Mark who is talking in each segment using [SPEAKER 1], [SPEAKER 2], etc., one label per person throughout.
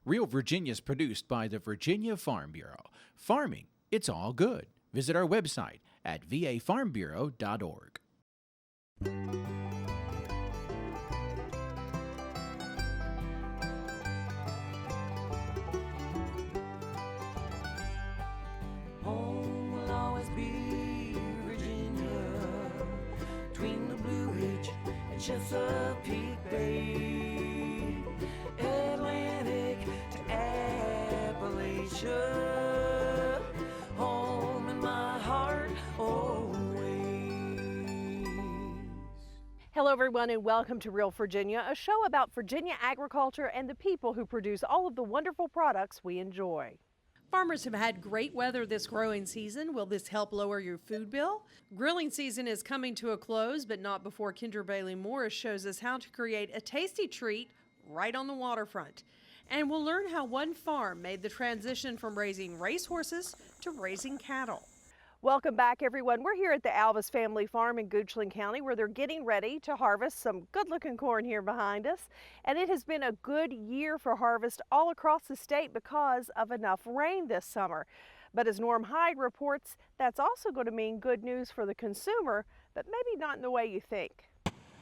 [SPEAKER 1] Real Virginia is produced by the Virginia Farm Bureau. Farming, it's all good. Visit our website at vafarmbureau.org.
[SPEAKER 2] Home will always be Virginia, between the Blue Ridge and Chesapeake Bay, Atlantic to Appalachia, home in my heart always.
[SPEAKER 3] Hello everyone and welcome to Real Virginia, a show about Virginia agriculture and the people who produce all of the wonderful products we enjoy.
[SPEAKER 4] Farmers have had great weather this growing season. Will this help lower your food bill? Grilling season is coming to a close, but not before Kendra Bailey Morris shows us how to create a tasty treat right on the waterfront. And we'll learn how one farm made the transition from raising racehorses to raising cattle.
[SPEAKER 3] Welcome back everyone. We're here at the Alvis Family Farm in Goochland County where they're getting ready to harvest some good looking corn here behind us. And it has been a good year for harvest all across the state because of enough rain this summer. But as Norm Hyde reports, that's also going to mean good news for the consumer, but maybe not in the way you think.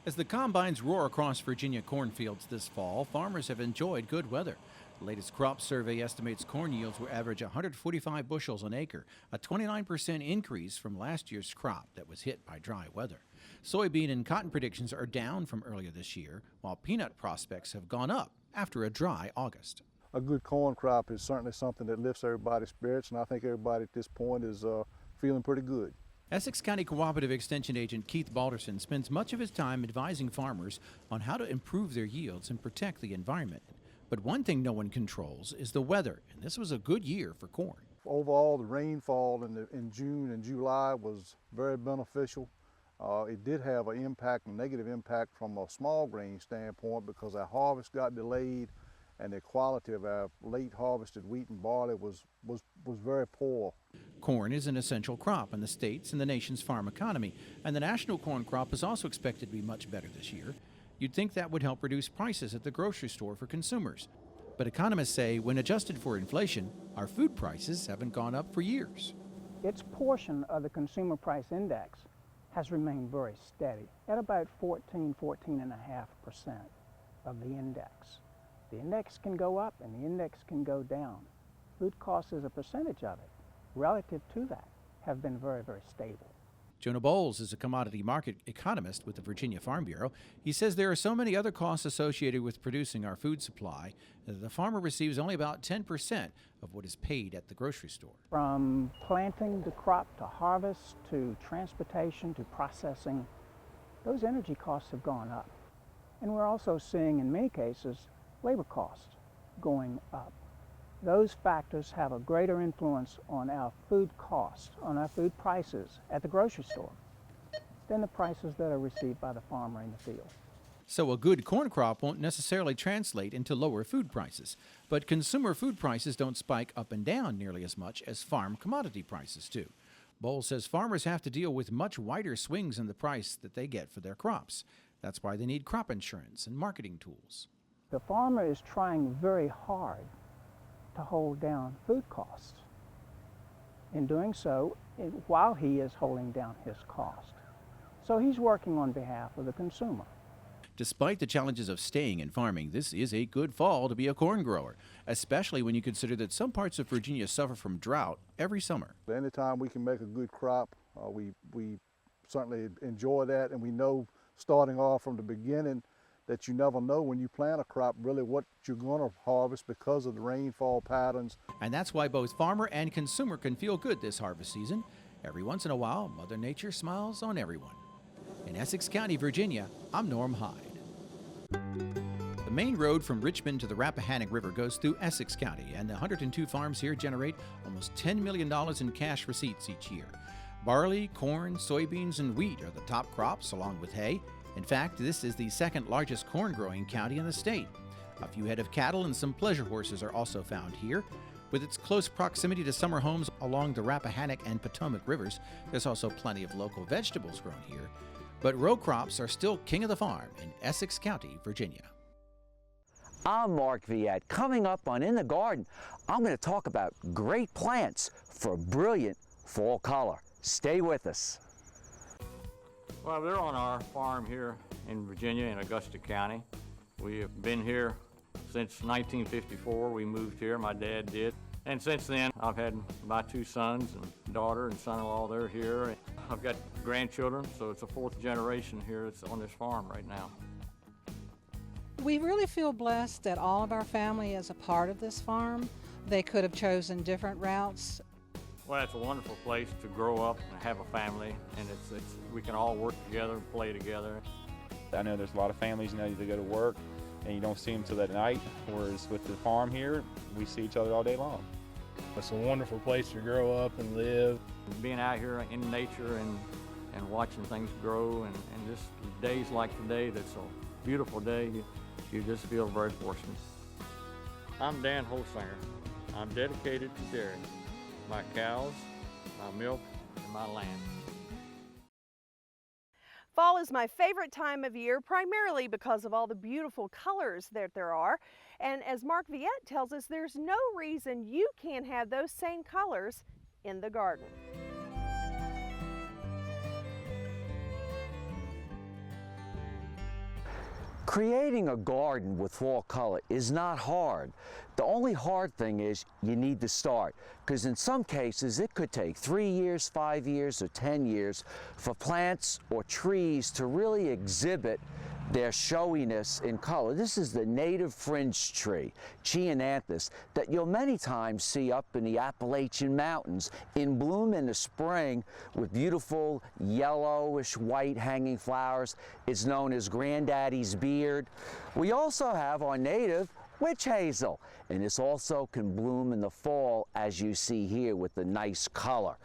[SPEAKER 1] As the combines roar across Virginia cornfields this fall, farmers have enjoyed good weather. The latest crop survey estimates corn yields will average 145 bushels an acre, a 29% increase from last year's crop that was hit by dry weather. Soybean and cotton predictions are down from earlier this year, while peanut prospects have gone up after a dry August.
[SPEAKER 5] A good corn crop is certainly something that lifts everybody's spirits, and I think everybody at this point is feeling pretty good.
[SPEAKER 1] Essex County Cooperative Extension Agent Keith Balderson spends much of his time advising farmers on how to improve their yields and protect the environment. But one thing no one controls is the weather, and this was a good year for corn.
[SPEAKER 5] Overall, the rainfall in June and July was very beneficial. It did have an impact, a negative impact from a small grain standpoint because our harvest got delayed and the quality of our late harvested wheat and barley was very poor.
[SPEAKER 1] Corn is an essential crop in the state's and the nation's farm economy, and the national corn crop is also expected to be much better this year. You'd think that would help reduce prices at the grocery store for consumers. But economists say when adjusted for inflation, our food prices haven't gone up for years.
[SPEAKER 6] Its portion of the consumer price index has remained very steady at about 14.5% of the index. The index can go up and the index can go down. Food costs as a percentage of it, relative to that, have been very, very stable.
[SPEAKER 1] Jonah Bowles is a commodity market economist with the Virginia Farm Bureau. He says there are so many other costs associated with producing our food supply that the farmer receives only about 10% of what is paid at the grocery store.
[SPEAKER 6] From planting the crop to harvest to transportation to processing, those energy costs have gone up. And we're also seeing in many cases labor costs going up. Those factors have a greater influence on our food costs, on our food prices at the grocery store than the prices that are received by the farmer in the field.
[SPEAKER 1] So a good corn crop won't necessarily translate into lower food prices, but consumer food prices don't spike up and down nearly as much as farm commodity prices do. Bowles says farmers have to deal with much wider swings in the price that they get for their crops. That's why they need crop insurance and marketing tools.
[SPEAKER 6] The farmer is trying very hard to hold down food costs. In doing so, while he is holding down his cost. So he's working on behalf of the consumer.
[SPEAKER 1] Despite the challenges of staying in farming, this is a good fall to be a corn grower, especially when you consider that some parts of Virginia suffer from drought every summer.
[SPEAKER 5] Anytime we can make a good crop, we certainly enjoy that, and we know starting off from the beginning that you never know when you plant a crop really what you're going to harvest because of the rainfall patterns.
[SPEAKER 1] And that's why both farmer and consumer can feel good this harvest season. Every once in a while, Mother Nature smiles on everyone. In Essex County, Virginia, I'm Norm Hyde. The main road from Richmond to the Rappahannock River goes through Essex County, and the 102 farms here generate almost $10 million in cash receipts each year. Barley, corn, soybeans, and wheat are the top crops, along with hay. In fact, this is the second largest corn-growing county in the state. A few head of cattle and some pleasure horses are also found here. With its close proximity to summer homes along the Rappahannock and Potomac rivers, there's also plenty of local vegetables grown here. But row crops are still king of the farm in Essex County, Virginia.
[SPEAKER 7] I'm Mark Viette. Coming up on In the Garden, I'm going to talk about great plants for brilliant fall color. Stay with us.
[SPEAKER 8] Well, we're on our farm here in Virginia in Augusta County. We have been here since 1954. We moved here, my dad did. And since then, I've had my 2 sons and daughter and son-in-law, they're here. I've got grandchildren, so it's a 4th generation here that's on this farm right now.
[SPEAKER 9] We really feel blessed that all of our family is a part of this farm. They could have chosen different routes.
[SPEAKER 8] Well, it's a wonderful place to grow up and have a family, and we can all work together and play together.
[SPEAKER 10] I know there's a lot of families, they go to work and you don't see them till that night, whereas with the farm here, we see each other all day long.
[SPEAKER 11] It's a wonderful place to grow up and live.
[SPEAKER 8] Being out here in nature and watching things grow, and just days like today, that's a beautiful day, you just feel very fortunate. I'm Dan Holsinger. I'm dedicated to dairy, my cows, my milk, and my land.
[SPEAKER 3] Fall is my favorite time of year, primarily because of all the beautiful colors that there are. And as Mark Viette tells us, there's no reason you can't have those same colors in the garden.
[SPEAKER 7] Creating a garden with fall color is not hard. The only hard thing is you need to start, because in some cases it could take 3 years, 5 years, or 10 years for plants or trees to really exhibit their showiness in color. This is the native fringe tree, Chiananthus, that you'll many times see up in the Appalachian Mountains in bloom in the spring with beautiful yellowish white hanging flowers. It's known as Granddaddy's beard. We also have our native witch hazel, and this also can bloom in the fall, as you see here with the nice color.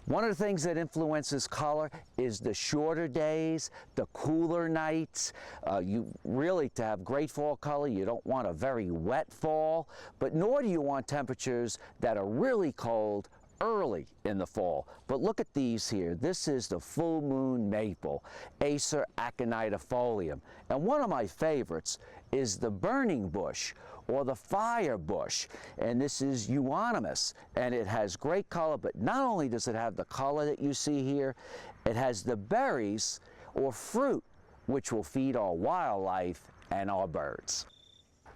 [SPEAKER 7] One of the things that influences color is the shorter days, the cooler nights. To have great fall color, you don't want a very wet fall, but nor do you want temperatures that are really cold early in the fall. But look at these here. This is the full moon maple, Acer aconitifolium. And one of my favorites is the burning bush, or the fire bush, and this is euonymus, and it has great color, but not only does it have the color that you see here, it has the berries or fruit which will feed our wildlife and our birds.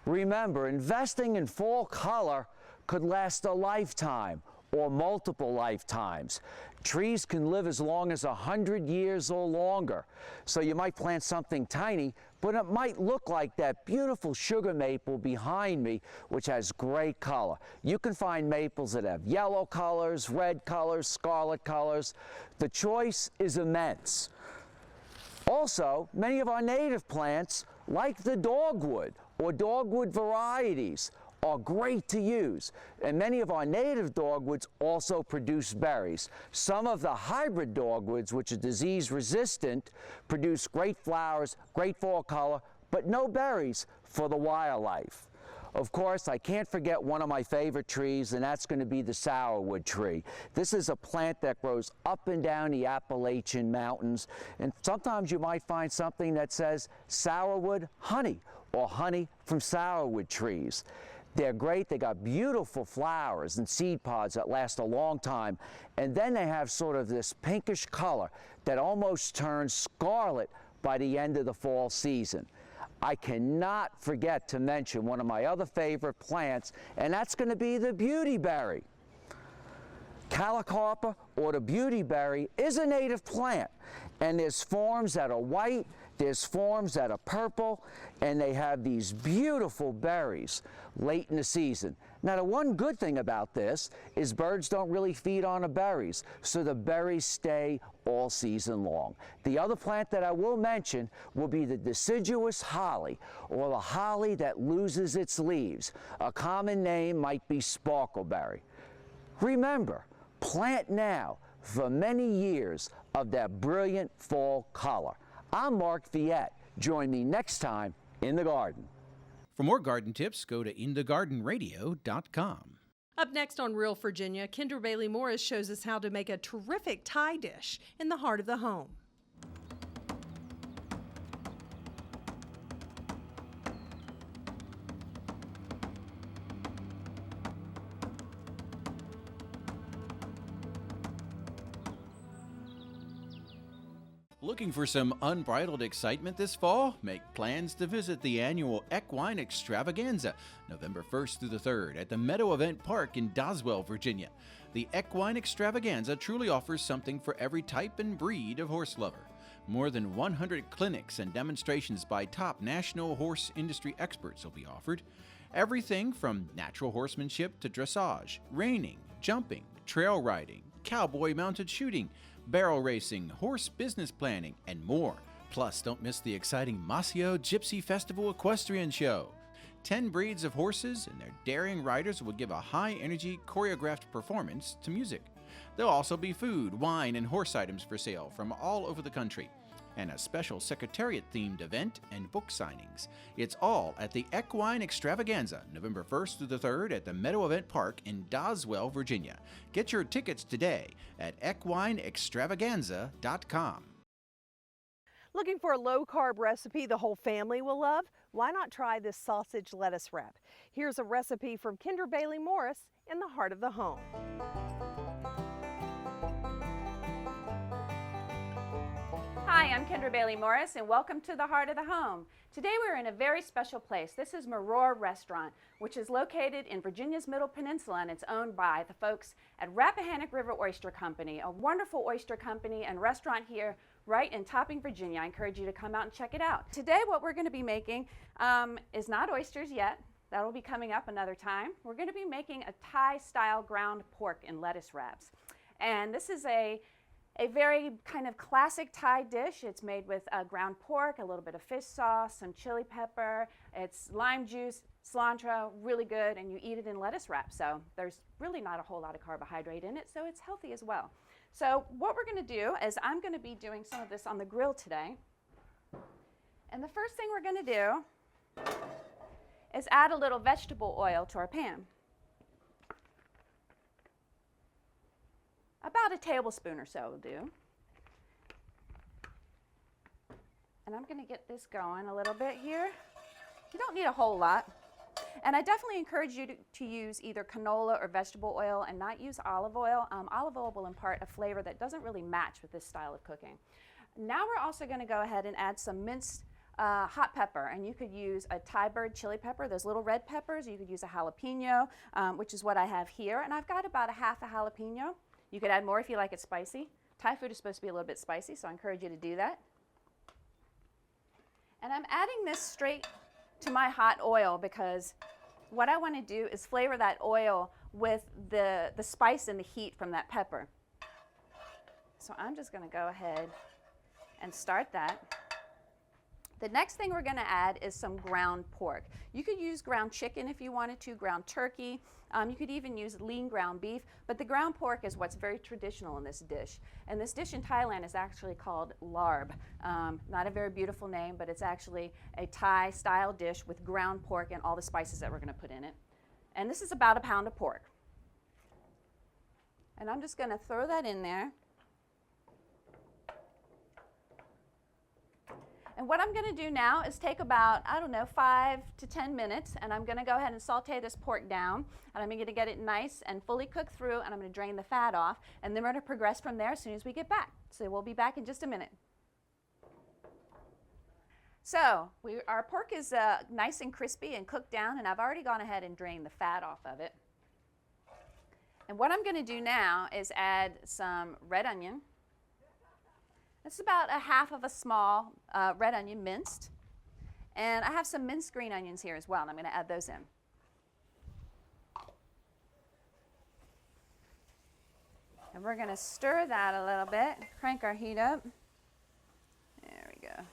[SPEAKER 7] Remember, investing in fall color could last a lifetime or multiple lifetimes. Trees can live as long as 100 years or longer. So you might plant something tiny, but it might look like that beautiful sugar maple behind me, which has great color. You can find maples that have yellow colors, red colors, scarlet colors. The choice is immense. Also, many of our native plants, like the dogwood or dogwood varieties, are great to use, and many of our native dogwoods also produce berries. Some of the hybrid dogwoods, which are disease resistant, produce great flowers, great fall color, but no berries for the wildlife. Of course, I can't forget one of my favorite trees, and that's going to be the sourwood tree. This is a plant that grows up and down the Appalachian Mountains, and sometimes you might find something that says sourwood honey, or honey from sourwood trees. They're great. They got beautiful flowers and seed pods that last a long time. And then they have sort of this pinkish color that almost turns scarlet by the end of the fall season. I cannot forget to mention one of my other favorite plants, and that's going to be the beautyberry. Calicarpa, or the beautyberry, is a native plant, and there's forms that are white, there's forms that are purple, and they have these beautiful berries late in the season. Now, the one good thing about this is birds don't really feed on the berries, so the berries stay all season long. The other plant that I will mention will be the deciduous holly, or the holly that loses its leaves. A common name might be sparkleberry. Remember, plant now for many years of that brilliant fall color. I'm Mark Viette. Join me next time in the garden.
[SPEAKER 1] For more garden tips, go to inthegardenradio.com.
[SPEAKER 4] Up next on Real Virginia, Kendra Bailey Morris shows us how to make a terrific Thai dish in the heart of the home.
[SPEAKER 1] Looking for some unbridled excitement this fall? Make plans to visit the annual Equine Extravaganza, November 1st through the 3rd at the Meadow Event Park in Doswell, Virginia. The Equine Extravaganza truly offers something for every type and breed of horse lover. More than 100 clinics and demonstrations by top national horse industry experts will be offered. Everything from natural horsemanship to dressage, reining, jumping, trail riding, cowboy mounted shooting, barrel racing, horse business planning, and more. Plus, don't miss the exciting Masio Gypsy Festival Equestrian Show. 10 breeds of horses and their daring riders will give a high-energy, choreographed performance to music. There'll also be food, wine, and horse items for sale from all over the country, and a special Secretariat-themed event and book signings. It's all at the Equine Extravaganza, November 1st through the 3rd at the Meadow Event Park in Doswell, Virginia. Get your tickets today at equineextravaganza.com.
[SPEAKER 3] Looking for a low-carb recipe the whole family will love? Why not try this sausage lettuce wrap? Here's a recipe from Kendra Bailey Morris in the heart of the home.
[SPEAKER 12] Hi, I'm Kendra Bailey Morris and welcome to the Heart of the Home. Today we're in a very special place. This is Maror Restaurant, which is located in Virginia's Middle Peninsula, and it's owned by the folks at Rappahannock River Oyster Company, a wonderful oyster company and restaurant here right in Topping, Virginia. I encourage you to come out and check it out. Today what we're going to be making is not oysters yet. That'll be coming up another time. We're going to be making a Thai-style ground pork in lettuce wraps. And this is a very kind of classic Thai dish. It's made with ground pork, a little bit of fish sauce, some chili pepper, it's lime juice, cilantro, really good, and you eat it in lettuce wrap. So there's really not a whole lot of carbohydrate in it, so it's healthy as well. So what we're going to do is I'm going to be doing some of this on the grill today. And the first thing we're going to do is add a little vegetable oil to our pan. About a tablespoon or so will do. And I'm going to get this going a little bit here. You don't need a whole lot. And I definitely encourage you to use either canola or vegetable oil and not use olive oil. Olive oil will impart a flavor that doesn't really match with this style of cooking. Now we're also going to go ahead and add some minced hot pepper, and you could use a Thai bird chili pepper, those little red peppers. You could use a jalapeno, which is what I have here. And I've got about a half a jalapeno. You could add more if you like it spicy. Thai food is supposed to be a little bit spicy, so I encourage you to do that. And I'm adding this straight to my hot oil because what I want to do is flavor that oil with the spice and the heat from that pepper. So I'm just going to go ahead and start that. The next thing we're going to add is some ground pork. You could use ground chicken if you wanted to, ground turkey. You could even use lean ground beef, but the ground pork is what's very traditional in this dish. And this dish in Thailand is actually called larb. Not a very beautiful name, but it's actually a Thai-style dish with ground pork and all the spices that we're going to put in it. And this is about a pound of pork. And I'm just going to throw that in there. And what I'm going to do now is take about, I don't know, 5 to 10 minutes, and I'm going to go ahead and saute this pork down, and I'm going to get it nice and fully cooked through, and I'm going to drain the fat off, and then we're going to progress from there as soon as we get back. So we'll be back in just a minute. So our pork is nice and crispy and cooked down, and I've already gone ahead and drained the fat off of it. And what I'm going to do now is add some red onion. This is about a half of a small red onion minced. And I have some minced green onions here as well, and I'm going to add those in. And we're going to stir that a little bit, crank our heat up. There we go.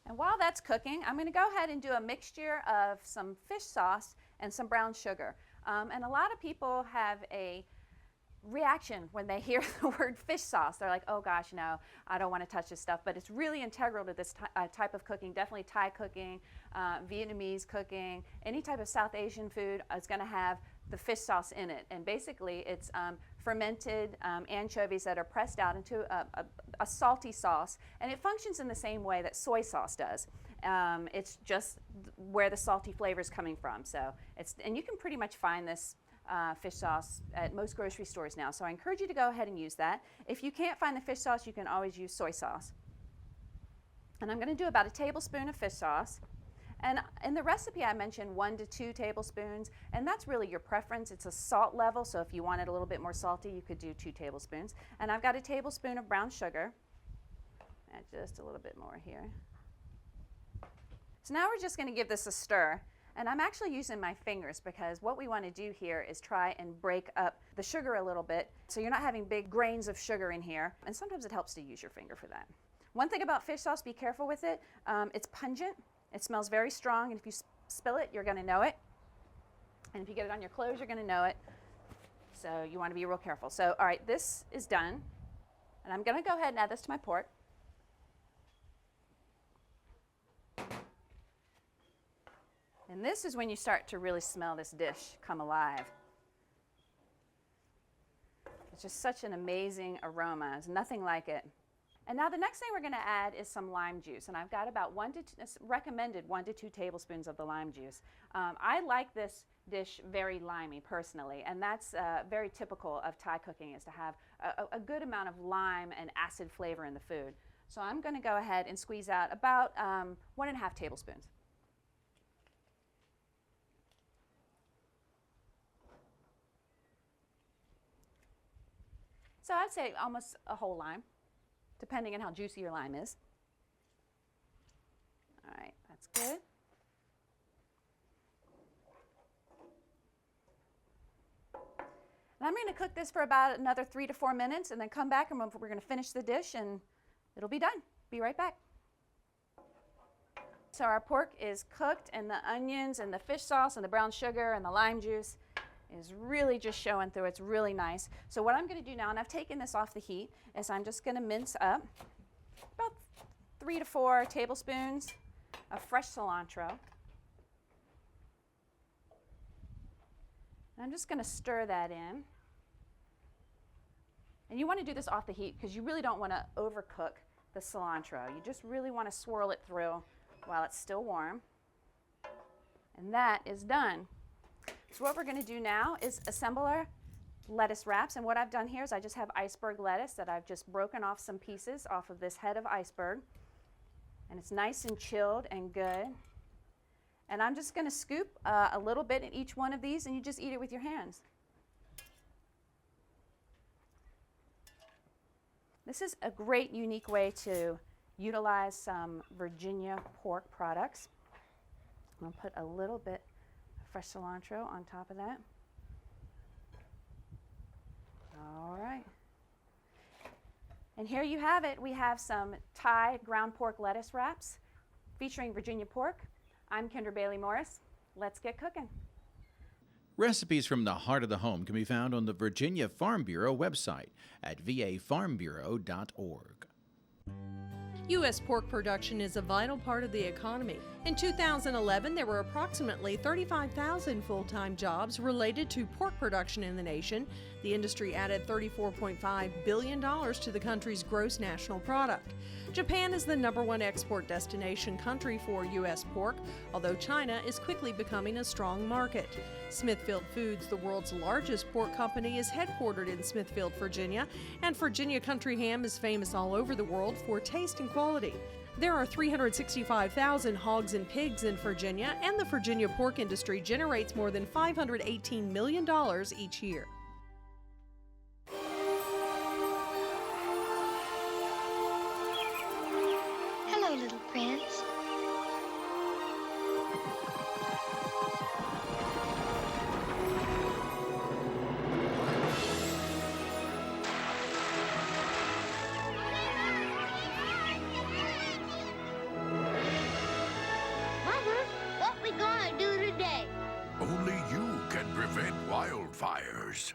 [SPEAKER 12] And while that's cooking, I'm going to go ahead and do a mixture of some fish sauce and some brown sugar. And a lot of people have a reaction when they hear the word fish sauce. They're like, oh gosh, no, I don't want to touch this stuff. But it's really integral to this type of cooking, definitely Thai cooking, Vietnamese cooking, any type of South Asian food is going to have the fish sauce in it. And basically it's fermented anchovies that are pressed out into a salty sauce, and it functions in the same way that soy sauce does. It's just where the salty flavor is coming from. So and you can pretty much find this fish sauce at most grocery stores now, so I encourage you to go ahead and use that. If you can't find the fish sauce, you can always use soy sauce. And I'm going to do about a tablespoon of fish sauce. And in the recipe I mentioned 1 to 2 tablespoons, and that's really your preference. It's a salt level, so if you want it a little bit more salty, you could do 2 tablespoons. And I've got a tablespoon of brown sugar. Add just a little bit more here. So now we're just going to give this a stir. And I'm actually using my fingers because what we want to do here is try and break up the sugar a little bit so you're not having big grains of sugar in here. And sometimes it helps to use your finger for that. One thing about fish sauce, be careful with it. It's pungent. It smells very strong, and if you spill it, you're going to know it. And if you get it on your clothes, you're going to know it. So you want to be real careful. So, all right, this is done. And I'm going to go ahead and add this to my pork. And this is when you start to really smell this dish come alive. It's just such an amazing aroma. There's nothing like it. And now the next thing we're going to add is some lime juice. And I've got about recommended 1 to 2 tablespoons of the lime juice. I like this dish very limey personally, and that's very typical of Thai cooking, is to have a good amount of lime and acid flavor in the food. So I'm going to go ahead and squeeze out about 1.5 tablespoons. So I'd say almost a whole lime, depending on how juicy your lime is. All right, that's good. And I'm going to cook this for about another 3 to 4 minutes and then come back and we're going to finish the dish and it'll be done. Be right back. So our pork is cooked, and the onions and the fish sauce and the brown sugar and the lime juice is really just showing through. It's really nice. So what I'm going to do now, and I've taken this off the heat, is I'm just going to mince up about 3 to 4 tablespoons of fresh cilantro. And I'm just going to stir that in. And you want to do this off the heat because you really don't want to overcook the cilantro. You just really want to swirl it through while it's still warm. And that is done. So what we're going to do now is assemble our lettuce wraps. And what I've done here is I just have iceberg lettuce that I've just broken off some pieces off of this head of iceberg. And it's nice and chilled and good. And I'm just going to scoop a little bit in each one of these, and you just eat it with your hands. This is a great, unique way to utilize some Virginia pork products. I'm going to put a little bit of fresh cilantro on top of that. All right. And here you have it. We have some Thai ground pork lettuce wraps featuring Virginia pork. I'm Kendra Bailey Morris. Let's get cooking.
[SPEAKER 1] Recipes from the heart of the home can be found on the Virginia Farm Bureau website at vafarmbureau.org.
[SPEAKER 4] U.S. pork production is a vital part of the economy. In 2011, there were approximately 35,000 full-time jobs related to pork production in the nation. The industry added $34.5 billion to the country's gross national product. Japan is the #1 export destination country for U.S. pork, although China is quickly becoming a strong market. Smithfield Foods, the world's largest pork company, is headquartered in Smithfield, Virginia, and Virginia country ham is famous all over the world for taste and quality. There are 365,000 hogs and pigs in Virginia, and the Virginia pork industry generates more than $518 million each year.
[SPEAKER 13] Hello, little prince.
[SPEAKER 14] Only you can prevent wildfires.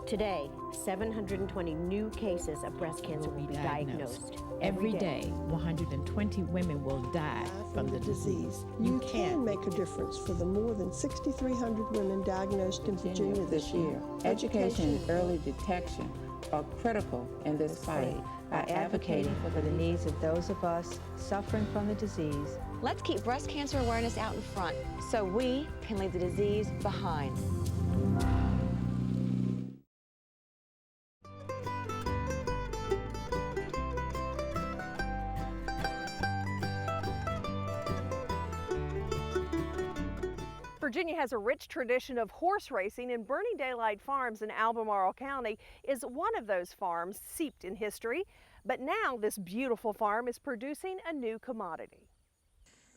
[SPEAKER 15] Today, 720 new cases of breast cancer will be diagnosed.
[SPEAKER 16] Every day, 120 women will die from the disease.
[SPEAKER 17] You can make a difference for the more than 6,300 women diagnosed in Virginia this year.
[SPEAKER 16] Education and early detection are critical in this fight.
[SPEAKER 18] By advocating for the needs of those of us suffering from the disease, Let's keep breast cancer awareness out in front so we can leave the disease behind.
[SPEAKER 3] Virginia has a rich tradition of horse racing, and Burning Daylight Farms in Albemarle County is one of those farms steeped in history. But now this beautiful farm is producing a new commodity.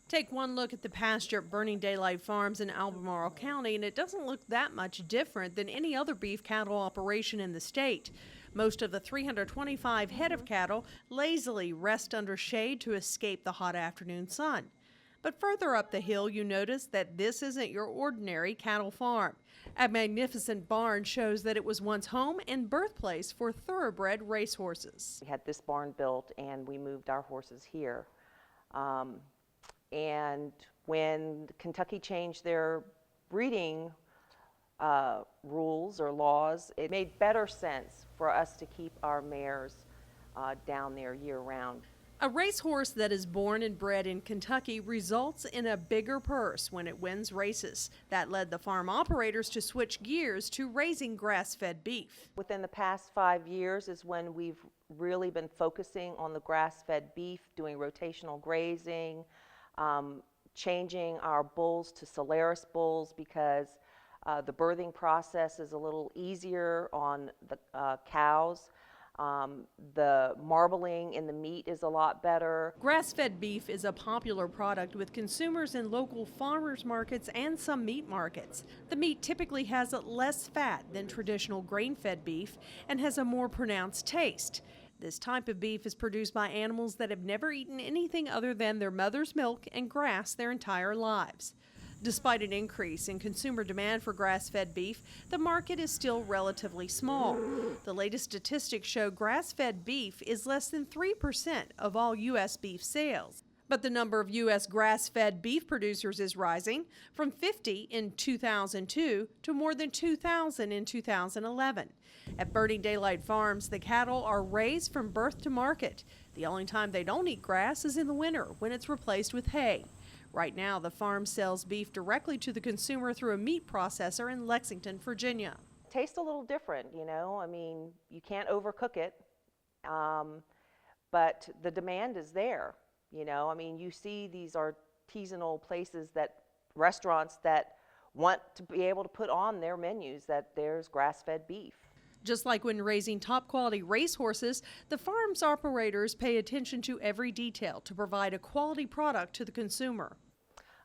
[SPEAKER 4] Take one look at the pasture at Burning Daylight Farms in Albemarle County, and it doesn't look that much different than any other beef cattle operation in the state. Most of the 325 head of cattle lazily rest under shade to escape the hot afternoon sun. But further up the hill, you notice that this isn't your ordinary cattle farm. A magnificent barn shows that it was once home and birthplace for thoroughbred racehorses.
[SPEAKER 19] We had this barn built and we moved our horses here. And when Kentucky changed their breeding rules or laws, it made better sense for us to keep our mares down there year-round.
[SPEAKER 4] A racehorse that is born and bred in Kentucky results in a bigger purse when it wins races. That led the farm operators to switch gears to raising grass-fed beef.
[SPEAKER 19] Within the past 5 years is when we've really been focusing on the grass-fed beef, doing rotational grazing, changing our bulls to Solaris bulls because the birthing process is a little easier on the cows. The marbling in the meat is a lot better.
[SPEAKER 4] Grass-fed beef is a popular product with consumers in local farmers markets and some meat markets. The meat typically has less fat than traditional grain-fed beef and has a more pronounced taste. This type of beef is produced by animals that have never eaten anything other than their mother's milk and grass their entire lives. Despite an increase in consumer demand for grass-fed beef, the market is still relatively small. The latest statistics show grass-fed beef is less than 3% of all U.S. beef sales. But the number of U.S. grass-fed beef producers is rising from 50 in 2002 to more than 2,000 in 2011. At Burning Daylight Farms, the cattle are raised from birth to market. The only time they don't eat grass is in the winter when it's replaced with hay. Right now, the farm sells beef directly to the consumer through a meat processor in Lexington, Virginia.
[SPEAKER 19] Tastes a little different, you know. I mean, you can't overcook it, but the demand is there, you know. I mean, you see these artisanal places restaurants that want to be able to put on their menus that there's grass-fed beef.
[SPEAKER 4] Just like when raising top-quality racehorses, the farm's operators pay attention to every detail to provide a quality product to the consumer.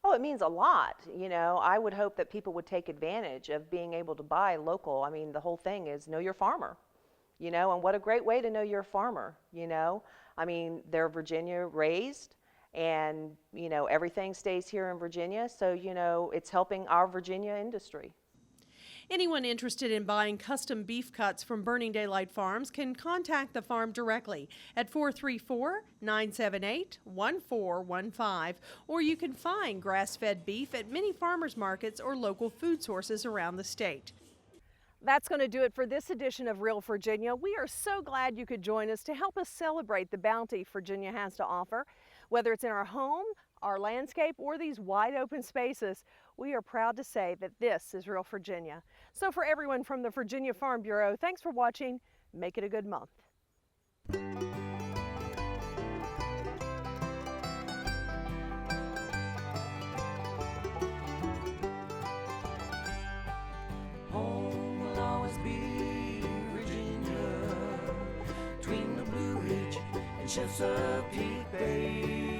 [SPEAKER 19] Oh, it means a lot. You know, I would hope that people would take advantage of being able to buy local. I mean, the whole thing is know your farmer, you know, and what a great way to know your farmer, you know. I mean, they're Virginia raised and, you know, everything stays here in Virginia. So, you know, it's helping our Virginia industry.
[SPEAKER 4] Anyone interested in buying custom beef cuts from Burning Daylight Farms can contact the farm directly at 434-978-1415, or you can find grass-fed beef at many farmers markets or local food sources around the state.
[SPEAKER 3] That's going to do it for this edition of Real Virginia. We are so glad you could join us to help us celebrate the bounty Virginia has to offer. Whether it's in our home, our landscape, or these wide open spaces, we are proud to say that this is Real Virginia. So for everyone from the Virginia Farm Bureau, thanks for watching. Make it a good month.
[SPEAKER 2] Home will always be Virginia, between the Blue Ridge and Chesapeake Bay.